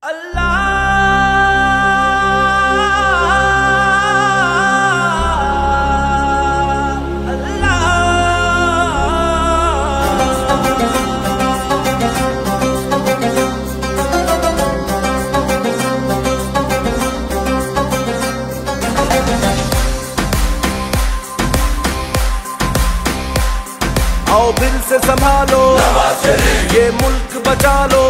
आओ दिल से संभालो, ये मुल्क बचा लो।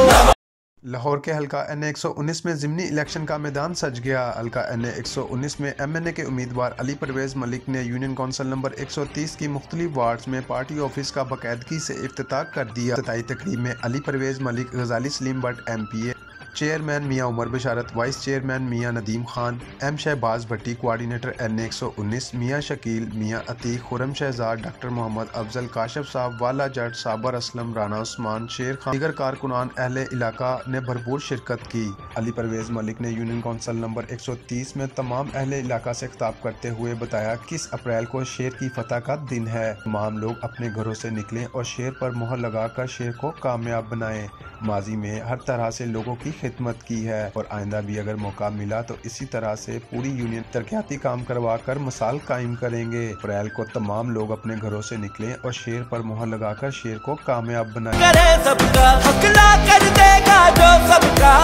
लाहौर के हल्का NA 119 में ज़िमनी इलेक्शन का मैदान सज गया। हल्का NA 119 में MNA के उम्मीदवार अली परवेज़ मलिक ने यूनियन कौंसिल नंबर 130 की मुख्तलिफ वार्ड्स में पार्टी ऑफिस का बाकायदगी से इफ्तिताह कर दिया। इफ्तिताही तकरीब में अली परवेज़ मलिक, गजाली सलीम भट्ट MPA, चेयरमैन मियाँ उमर बशारत, वाइस चेयरमैन मियाँ नदीम खान, M शहबाज भट्टी, कोऑर्डिनेटर NA 119 मियाँ शकील, मियाँ अतीक, खुरम शहजाद, डॉक्टर मोहम्मद अफजल, काशिफ साहब, वाला जट, साबर असलम, राना उस्मान, शेर खान, दीगर कारकुनान अहले इलाका ने भरपूर शिरकत की। अली परवेज़ मलिक ने यूनियन कौंसिल नंबर 130 में तमाम अहले इलाका से खिताब करते हुए बताया 21 अप्रैल को शेर की फतह का दिन है। तमाम लोग अपने घरों से निकलें और शेर पर मोहर लगाकर शेर को कामयाब बनाएं। माजी में हर तरह से लोगों की खिदमत की है और आइंदा भी अगर मौका मिला तो इसी तरह से पूरी यूनियन तरक्याती काम करवा कर मिसाल कायम करेंगे। अप्रैल को तमाम लोग अपने घरों से निकलें और शेर पर मोहर लगाकर शेर को कामयाब बनाएं। सबका हकला कर देगा जो सबका,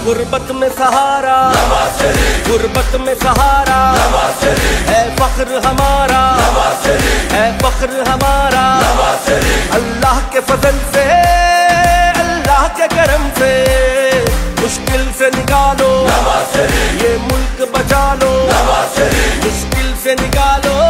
गुर्बत में सहारा, गुर्बत में सहारा है फख्र हमारा, है फख्र हमारा। अल्लाह के फजल से, अल्लाह के करम से मुश्किल से निकालो, ये मुल्क बचा लो, मुश्किल से निकालो।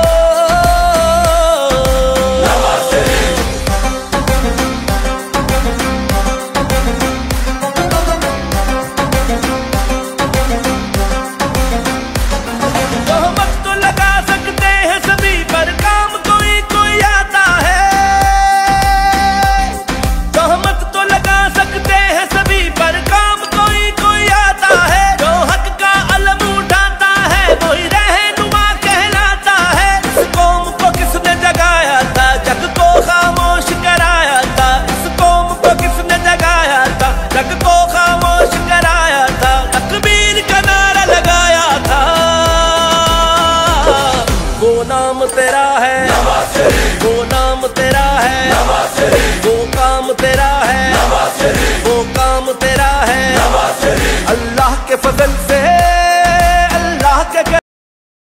तेरा है वो नाम तेरा है, वो काम तेरा है, वो काम तेरा है। अल्लाह के फजल से